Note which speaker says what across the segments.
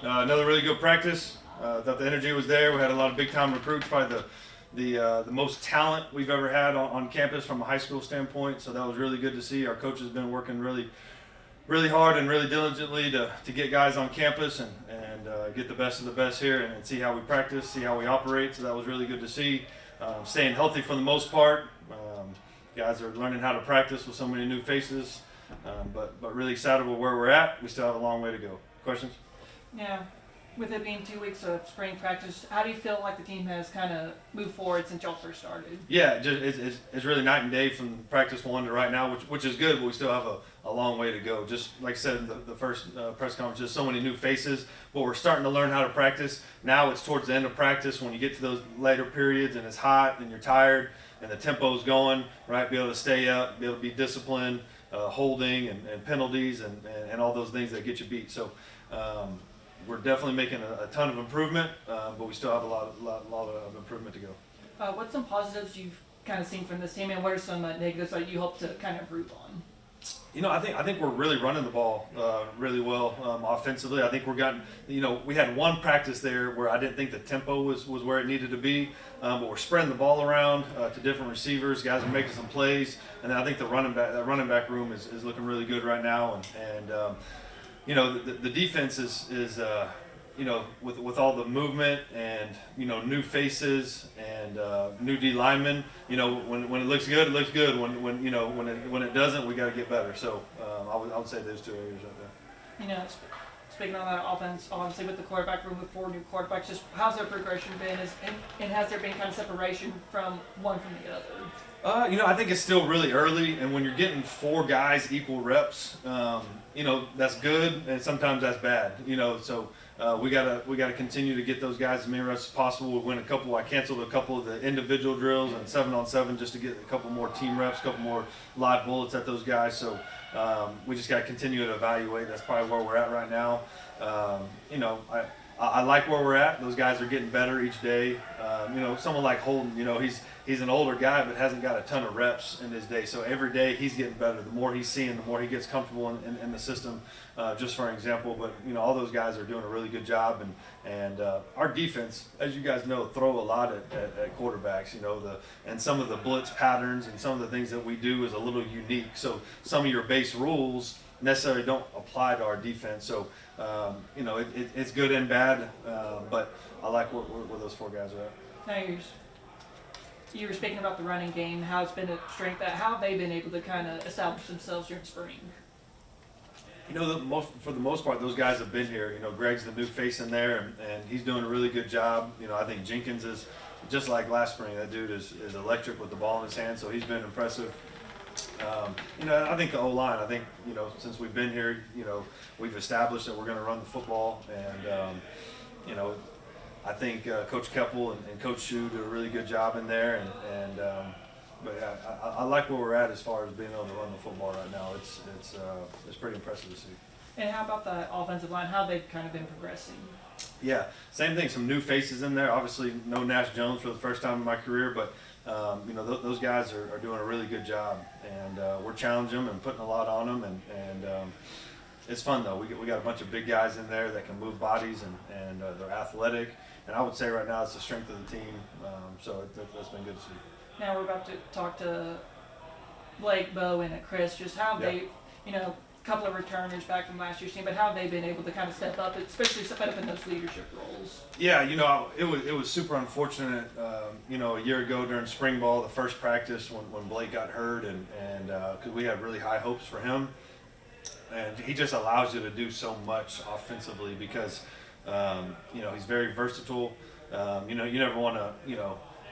Speaker 1: Another really good practice. Thought the energy was there. We had a lot of big time recruits, probably the most talent we've ever had on campus from a high school standpoint. So that was really good to see. Our coach has been working really hard and really diligently to get guys on campus and get the best of the best here and see how we practice, see how we operate. So that was really good to see. Staying healthy for the most part. Guys are learning how to practice with so many new faces, but really excited with where we're at. We still have a long way to go. Questions?
Speaker 2: Yeah. With it being 2 weeks of spring practice, how do you feel like the team has kind of moved forward since y'all first started?
Speaker 1: Yeah, it's really night and day from practice one to right now, which is good, but we still have a long way to go. Just like I said in the first press conference, just so many new faces, but we're starting to learn how to practice. Now it's towards the end of practice when you get to those later periods and it's hot and you're tired and the tempo's going, right? Be able to stay up, be able to be disciplined, holding and penalties and all those things that get you beat. So we're definitely making a ton of improvement, but we still have a lot of improvement to go.
Speaker 2: What's some positives you've kind of seen from this team, and what are some negatives that you hope to kind of improve on?
Speaker 1: I think we're really running the ball really well offensively. I think we had one practice there where I didn't think the tempo was where it needed to be, but we're spreading the ball around to different receivers. Guys are making some plays, and then I think that running back room is looking really good right now, and the defense is with all the movement and new faces and new D linemen. When it looks good, it looks good. When it doesn't, we got to get better. So I would say those two areas right there.
Speaker 2: Speaking on that offense, obviously with the quarterback room with 4 new quarterbacks, just how's their progression been? And has there been kind of separation from one from the other?
Speaker 1: I think it's still really early, and when you're getting 4 guys equal reps, that's good, and sometimes that's bad. So we gotta continue to get those guys as many reps as possible. I canceled a couple of the individual drills and 7-on-7 just to get a couple more team reps, a couple more live bullets at those guys. So we just gotta continue to evaluate. That's probably where we're at right now. I like where we're at. Those guys are getting better each day. Someone like Holden, he's an older guy but hasn't got a ton of reps in his day. So every day he's getting better. The more he's seeing, the more he gets comfortable in the system, just for an example. But, all those guys are doing a really good job. And our defense, as you guys know, throw a lot at quarterbacks. And some of the blitz patterns and some of the things that we do is a little unique. So some of your base rules necessarily don't apply to our defense. So, it's good and bad, but I like where those 4 guys are at.
Speaker 2: Now you were speaking about the running game, how it's been a strength. How have they been able to kind of establish themselves during spring?
Speaker 1: For the most part, those guys have been here. Greg's the new face in there, and he's doing a really good job. I think Jenkins is just like last spring. That dude is electric with the ball in his hand, so he's been impressive. I think the O-line, since we've been here, we've established that we're going to run the football, and I think Coach Keppel and Coach Shu do a really good job in there, but yeah, I like where we're at as far as being able to run the football right now. It's pretty impressive to see.
Speaker 2: And how about the offensive line? How they've kind of been progressing?
Speaker 1: Yeah, same thing. Some new faces in there. Obviously, no Nash Jones for the first time in my career, but those guys are doing a really good job, and we're challenging them and putting a lot on them, and it's fun though. We got a bunch of big guys in there that can move bodies, and they're athletic, and I would say right now it's the strength of the team. So that's been good to see.
Speaker 2: Now we're about to talk to Blake, Bo, and Chris. Just how they, a couple of returners back from last year's team, but how have they been able to kind of step up, especially step up in those leadership roles?
Speaker 1: Yeah, it was super unfortunate. A year ago during spring ball, the first practice when Blake got hurt, and because we had really high hopes for him, and he just allows you to do so much offensively because he's very versatile. You never want to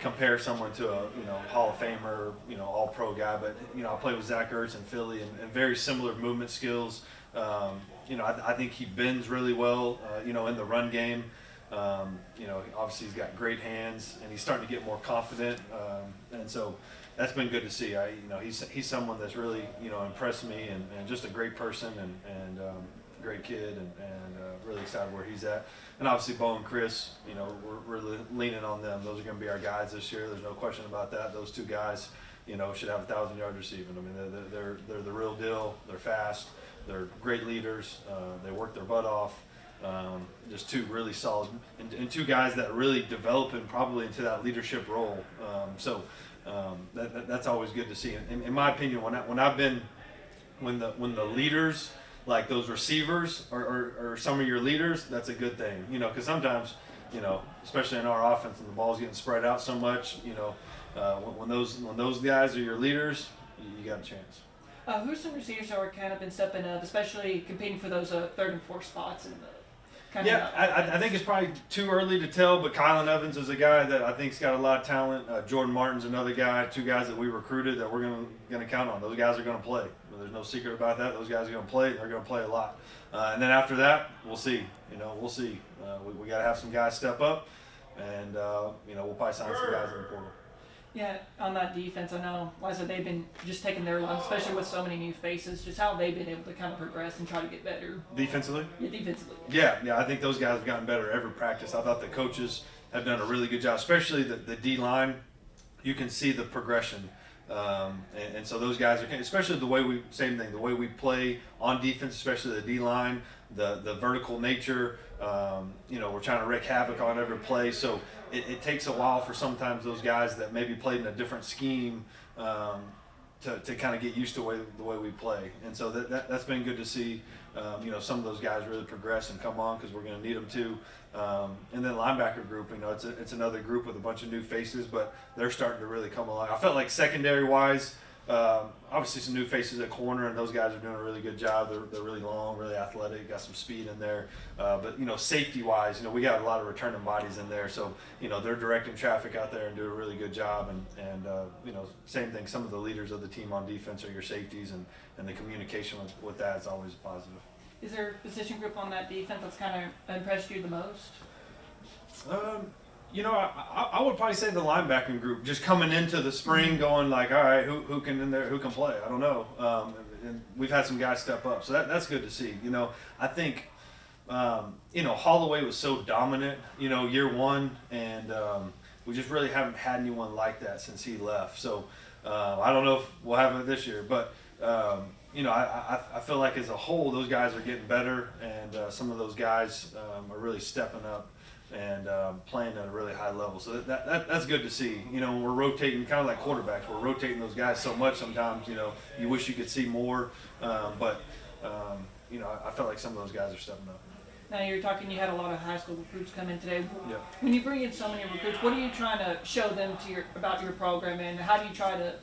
Speaker 1: compare someone to a Hall of Famer, All Pro guy, but I played with Zach Ertz in Philly, and very similar movement skills. I think he bends really well, in the run game. Obviously he's got great hands, and he's starting to get more confident, and so that's been good to see. He's someone that's really impressed me, and just a great person, and great kid, and really excited where he's at. And obviously Bo and Chris, we're leaning on them. Those are going to be our guys this year. There's no question about that. Those 2 guys, should have 1,000 yards receiving. I mean, they're the real deal. They're fast. They're great leaders. They work their butt off. Just two really solid and two guys that really develop and probably into that leadership role. That's always good to see. In my opinion, when the leaders, like those receivers or some of your leaders, that's a good thing. Because sometimes, especially in our offense, when the ball's getting spread out so much, when those guys are your leaders, you got a chance.
Speaker 2: Who's some receivers who are kind of been stepping up, especially competing for those third and fourth spots in the kind
Speaker 1: Yeah, I think it's probably too early to tell, but Kylan Evans is a guy that I think's got a lot of talent. Jordan Martin's another guy, two guys that we recruited that we're going to count on. Those guys are going to play. There's no secret about that. Those guys are going to play. They're going to play a lot. And then after that, we'll see. We'll see. We got to have some guys step up, and we'll probably sign some guys in the portal.
Speaker 2: Yeah, on that defense, I know, like I said, they've been just taking their line, especially with so many new faces, just how they've been able to kind of progress and try to get better.
Speaker 1: Defensively?
Speaker 2: Yeah, defensively.
Speaker 1: Yeah, I think those guys have gotten better every practice. I thought the coaches have done a really good job, especially the D-line. You can see the progression. And so those guys are, especially the way we play on defense, especially the D-line, the vertical nature. We're trying to wreak havoc on every play. So it takes a while for sometimes those guys that maybe played in a different scheme to kind of get used to the way we play. And so that's been good to see. Some of those guys really progress and come on because we're going to need them too. And then linebacker group, it's another group with a bunch of new faces, but they're starting to really come along. I felt like secondary wise, obviously some new faces at corner, and those guys are doing a really good job. They're really long, really athletic, got some speed in there. But safety wise, we got a lot of returning bodies in there, so they're directing traffic out there and do a really good job. And same thing. Some of the leaders of the team on defense are your safeties, and the communication with that is always positive.
Speaker 2: Is there a position group on that defense that's kind of impressed you the most?
Speaker 1: I would probably say the linebacking group, just coming into the spring, going like, all right, who can play? I don't know. And we've had some guys step up, so that's good to see. I think, Holloway was so dominant, year one, and we just really haven't had anyone like that since he left. So I don't know if we'll have it this year, but I feel like as a whole, those guys are getting better, and some of those guys are really stepping up and playing at a really high level. So that's good to see. When we're rotating, kind of like quarterbacks, we're rotating those guys so much sometimes, you wish you could see more. But I felt like some of those guys are stepping up.
Speaker 2: Now you had a lot of high school recruits come in today.
Speaker 1: Yeah.
Speaker 2: When you bring in so many recruits, what are you trying to show them about your program, and how do you try to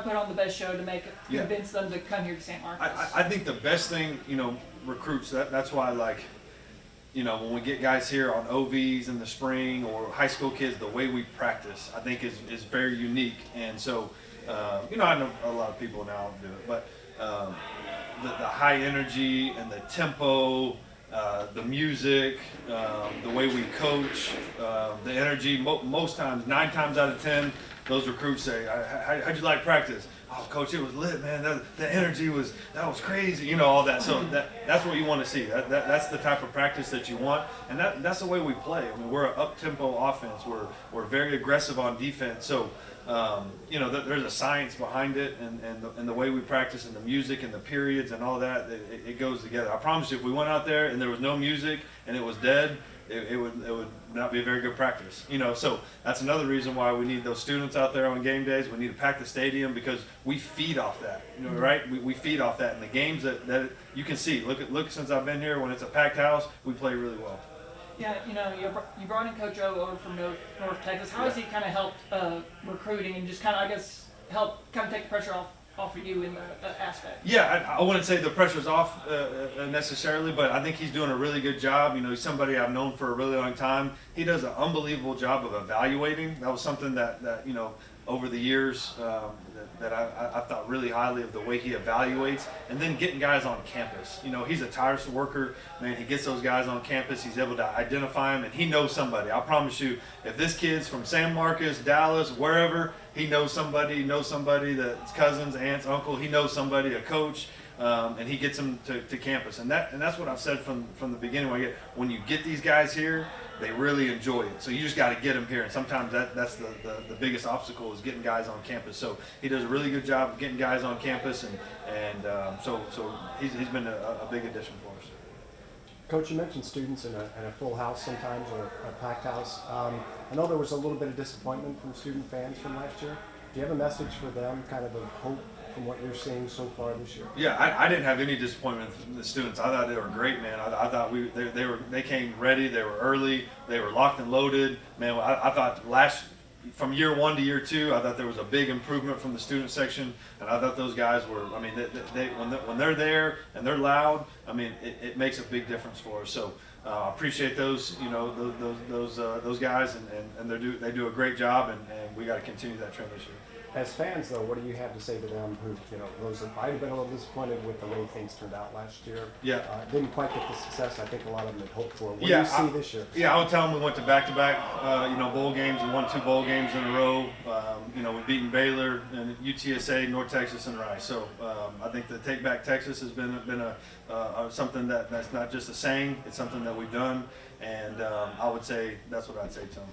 Speaker 2: put on the best show to convince them to come here to St. Marcos?
Speaker 1: I think the best thing, recruits, that's why, like, when we get guys here on OVs in the spring or high school kids, the way we practice, I think is very unique. And so, I know a lot of people now do it, but the high energy and the tempo, the music, the way we coach, the energy, most times, 9 times out of 10, those recruits say, how'd you like practice? Oh, coach, it was lit, man. The energy was crazy, all that. So that's what you want to see. That's the type of practice that you want, and that's the way we play. I mean, we're an up-tempo offense. We're very aggressive on defense. So there's a science behind it, and the way we practice, and the music, and the periods, and all that. It goes together. I promise you, if we went out there and there was no music and it was dead, it would not be a very good practice. So that's another reason why we need those students out there on game days. We need to pack the stadium because we feed off that. Right? We feed off that in the games that you can see. Look since I've been here, when it's a packed house, we play really well.
Speaker 2: Yeah, you brought in Coach O over from North Texas. How has he kind of helped recruiting and just kind of, help kind of take the pressure off of you in that aspect?
Speaker 1: Yeah, I wouldn't say the pressure's off necessarily, but I think he's doing a really good job. He's somebody I've known for a really long time. He does an unbelievable job of evaluating. That was something that over the years that I thought really highly of, the way he evaluates, and then getting guys on campus. He's a tiresome worker, man. He gets those guys on campus. He's able to identify them, and he knows somebody. I promise you, if this kid's from San Marcos, Dallas, wherever, he knows somebody that's cousins, aunts, uncle. He knows somebody, a coach, and he gets them to campus. And that's what I've said from the beginning. When you get these guys here, they really enjoy it. So you just got to get them here. And sometimes that's the biggest obstacle, is getting guys on campus. So he does a really good job of getting guys on campus, and so he's been a big addition for us.
Speaker 3: Coach, you mentioned students in a full house sometimes, or a packed house. I know there was a little bit of disappointment from student fans from last year. Do you have a message for them, kind of hope from what you're seeing so far this year?
Speaker 1: Yeah, I didn't have any disappointment from the students. I thought they were great, man. I thought they came ready. They were early. They were locked and loaded. Man, I thought from year one to year two, I thought there was a big improvement from the student section, and I thought those guys were. I mean, when they're there and they're loud, I mean, it makes a big difference for us. So I appreciate those, those guys, and they do a great job, and we got to continue that trend this year.
Speaker 3: As fans, though, what do you have to say to them who, those that might have been a little disappointed with the way things turned out last year?
Speaker 1: Yeah.
Speaker 3: Didn't quite get the success I think a lot of them had hoped for. What
Speaker 1: Yeah,
Speaker 3: do you see this year?
Speaker 1: Yeah, I would tell them we went to back-to-back, bowl games and won 2 bowl games in a row. We've beaten Baylor and UTSA, North Texas, and Rice. So I think the Take Back Texas has been something that's not just a saying; it's something that we've done. And I would say that's what I'd say to them.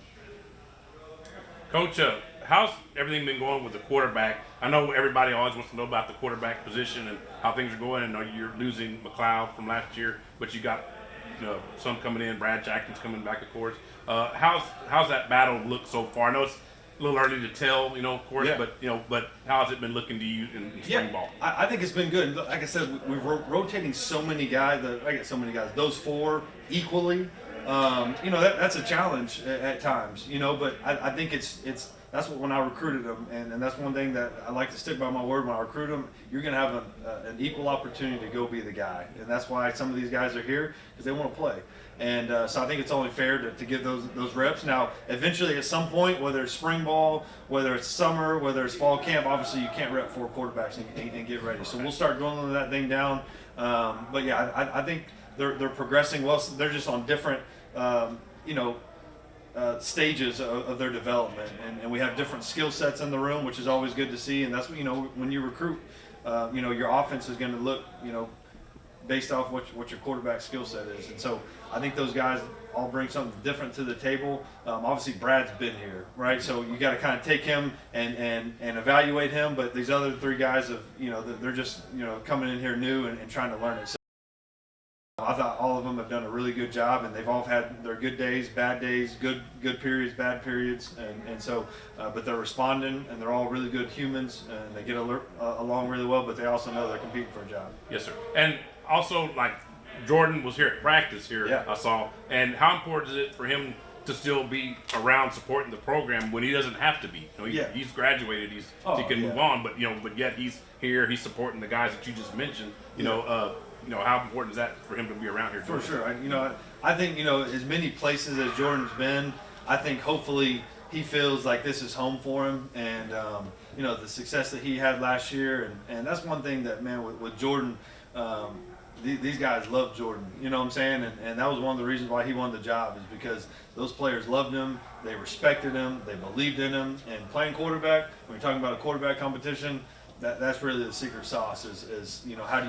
Speaker 4: Coach, how's everything been going with the quarterback? I know everybody always wants to know about the quarterback position and how things are going. I know you're losing McLeod from last year, but you got some coming in. Brad Jackson's coming back, of course. How's that battle look so far? I know it's a little early to tell, of course,
Speaker 1: Yeah.
Speaker 4: but how has it been looking to you in spring ball?
Speaker 1: I think it's been good. Like I said, we're rotating so many guys. Those 4 equally. That's a challenge at times. But I think that's what when I recruited them, and that's one thing that I like to stick by my word. When I recruit them, you're going to have an equal opportunity to go be the guy, and that's why some of these guys are here, because they want to play. And so I think it's only fair to give those reps. Now, eventually, at some point, whether it's spring ball, whether it's summer, whether it's fall camp, obviously you can't rep 4 quarterbacks and get ready. So we'll start going that thing down. But yeah, I think they're progressing well. They're just on different stages of their development, and we have different skill sets in the room, which is always good to see. And that's when you recruit, your offense is going to look based off what your quarterback skill set is. And so I think those guys all bring something different to the table. Obviously Brad's been here, right? So you got to kind of take him and evaluate him. But these other 3 guys they're just coming in here new and trying to learn it. So I thought all of them have done a really good job, and they've all had their good days, bad days, good periods, bad periods, and so, but they're responding, and they're all really good humans, and they get along really well, but they also know they're competing for a job.
Speaker 4: Yes, sir. And also, like, Jordan was here at practice here,
Speaker 1: Yeah.
Speaker 4: I saw, and how important is it for him to still be around supporting the program when he doesn't have to be? He's graduated, he can move on, but yet he's here, he's supporting the guys that you just mentioned. How important is that for him to be around here?
Speaker 1: For sure. I think, as many places as Jordan's been, I think hopefully he feels like this is home for him, and the success that he had last year, and that's one thing that, man, with Jordan, these guys love Jordan, you know what I'm saying? And that was one of the reasons why he won the job, is because those players loved him, they respected him, they believed in him. And playing quarterback, when you're talking about a quarterback competition, that's really the secret sauce is how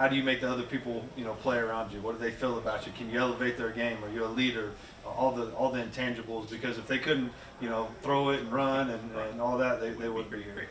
Speaker 1: do you make the other people play around you? What do they feel about you? Can you elevate their game? Are you a leader? All the intangibles, because if they couldn't throw it and run and all that, they wouldn't be here.